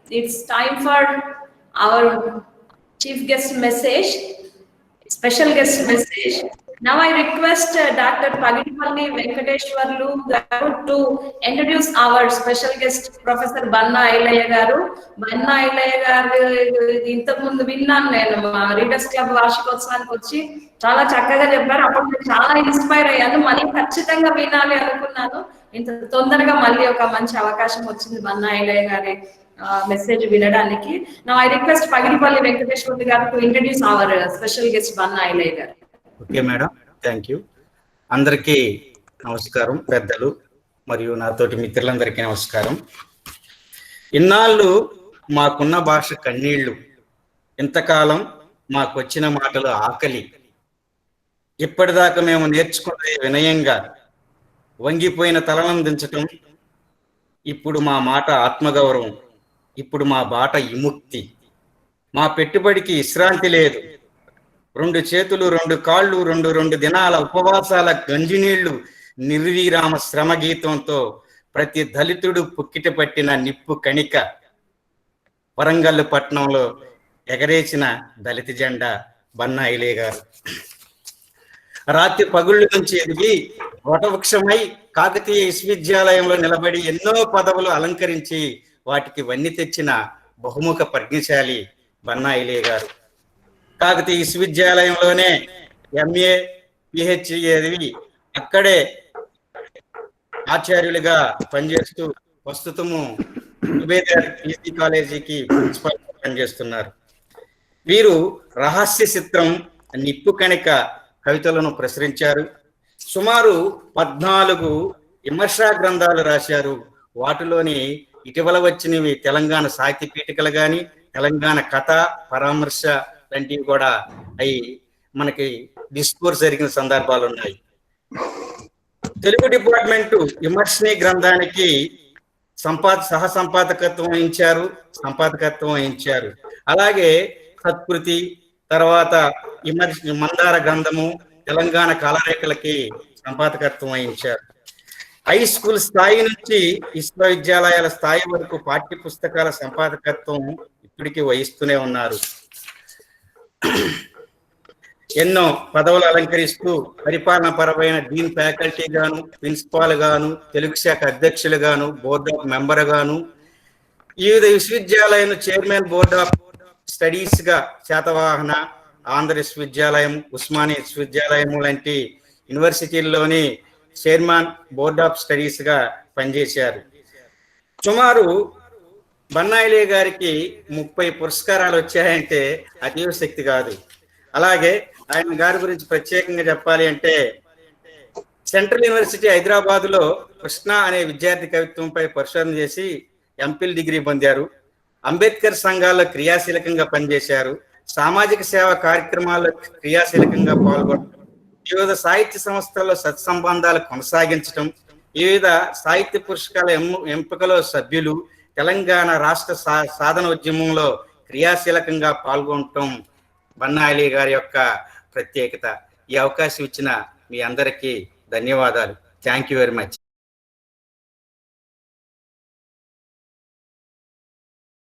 It's time for our chief guest message, special guest message. Now I request Dr. Pagidipalli Venkateshwarlu garu to introduce our special guest, Professor Banna Ailaya garu. Banna Ailaya garu ఇంతకు ముందు విన్నాను నేను మా readers club వార్షికోత్సవానికి వచ్చి చాలా చక్కగా చెప్పారు. అప్పుడు నేను చాలా ఇన్స్పైర్ అయ్యాను, మళ్ళీ ఖచ్చితంగా వినాలి అనుకున్నాను. ఇంత తొందరగా మళ్ళీ ఒక మంచి అవకాశం వచ్చింది బన్నా ఐలయ్య గారి మెసేజ్ వినడానికి. Now I request Pagidipalli Venkateshwarlu garu to introduce our special guest Banna Ailaya garu. Okay madam, thank you. అందరికీ నమస్కారం. పెద్దలు మరియు నాతోటి మిత్రులందరికీ నమస్కారం. ఇన్నాళ్ళు మాకున్న భాష కన్నీళ్లు, ఇంతకాలం మాకు వచ్చిన మాటలు ఆకలి. ఇప్పటిదాకా మేము నేర్చుకున్నది వినయంగా, వంగిపోయిన తలను దించటం. ఇప్పుడు మా మాట ఆత్మగౌరవం, ఇప్పుడు మా బాట విముక్తి. మా పెట్టుబడికి విశ్రాంతి లేదు. 2 చేతులు 2 కాళ్ళు 2 దినాల ఉపవాసాల గంజినీళ్లు, నిర్విరామ శ్రమ గీతంతో ప్రతి దళితుడు పుక్కిట పట్టిన నిప్పు కణిక. వరంగల్ పట్టణంలో ఎగరేసిన దళిత జెండా బన్నా ఐలయ్య గారు. రాత్రి పగుళ్ళ నుంచి ఎదిగి వటవృక్షమై కాకతీయ విశ్వవిద్యాలయంలో నిలబడి ఎన్నో పదవులు అలంకరించి వాటికి వన్ని తెచ్చిన బహుముఖ ప్రజ్ఞశాలి బన్నా ఐలయ్య గారు. కాకతీయ విశ్వవిద్యాలయంలోనే MA PhD చదివి అక్కడే ఆచార్యులుగా పనిచేస్తూ ప్రస్తుతము PG కాలేజీకి ప్రిన్సిపల్ పనిచేస్తున్నారు. వీరు రహస్య చిత్రం, నిప్పు కణిక కవితలను ప్రచురించారు. సుమారు 14 విమర్శా గ్రంథాలు రాశారు. వాటిలోని ఇటీవల వచ్చినవి తెలంగాణ సాహిత్య పీఠికలు కానీ, తెలంగాణ కథ పరామర్శ లాంటివి కూడా అవి మనకి డిస్కోర్స్ జరిగిన సందర్భాలు ఉన్నాయి. తెలుగు డిపార్ట్మెంటు విమర్శని గ్రంథానికి సహ సంపాదకత్వం వహించారు. అలాగే సత్కృతి, తర్వాత మందార గ్రంథము, తెలంగాణ కాలరేఖలకి సంపాదకత్వం వహించారు. హై స్కూల్ స్థాయి నుంచి విశ్వవిద్యాలయాల స్థాయి వరకు పాఠ్య పుస్తకాల సంపాదకత్వం ఇప్పటికీ వహిస్తూనే ఉన్నారు. ఎన్నో పదవులు అలంకరిస్తూ పరిపాలన పరమైన డీన్ ఫ్యాకల్టీ గాను, ప్రిన్సిపాల్ గాను, తెలుగు శాఖ అధ్యక్షులు గాను, బోర్డ్ ఆఫ్ మెంబర్ గాను, వివిధ విశ్వవిద్యాలయం చైర్మన్ బోర్డ్ ఆఫ్ స్టడీస్ గా శాతవాహన, ఆంధ్ర విశ్వవిద్యాలయం, ఉస్మానియా విశ్వవిద్యాలయం లాంటి యూనివర్సిటీల్లోని చైర్మన్ బోర్డ్ ఆఫ్ స్టడీస్ గా పనిచేశారు. సుమారు బన్నా ఐలయ్య గారికి 30 పురస్కారాలు వచ్చాయంటే అతీవ శక్తి కాదు. అలాగే ఆయన గారి గురించి ప్రత్యేకంగా చెప్పాలి అంటే, సెంట్రల్ యూనివర్సిటీ హైదరాబాద్ లో కృష్ణ అనే విద్యార్థి కవిత్వంపై పరిశోధన చేసి ఎంఫిల్ డిగ్రీ పొందారు. అంబేద్కర్ సంఘాల్లో క్రియాశీలకంగా పనిచేశారు. సామాజిక సేవా కార్యక్రమాల్లో క్రియాశీలకంగా పాల్గొనడం, వివిధ సాహిత్య సంస్థల్లో సత్సంబంధాలు కొనసాగించడం, వివిధ సాహిత్య పురస్కారాల ఎంపికలో సభ్యులు, తెలంగాణ రాష్ట్ర సాధన ఉద్యమంలో క్రియాశీలకంగా పాల్గొనటం బన్నా ఐలయ్య గారి యొక్క ప్రత్యేకత. ఈ అవకాశం ఇచ్చిన మీ అందరికీ ధన్యవాదాలు. Thank you very much.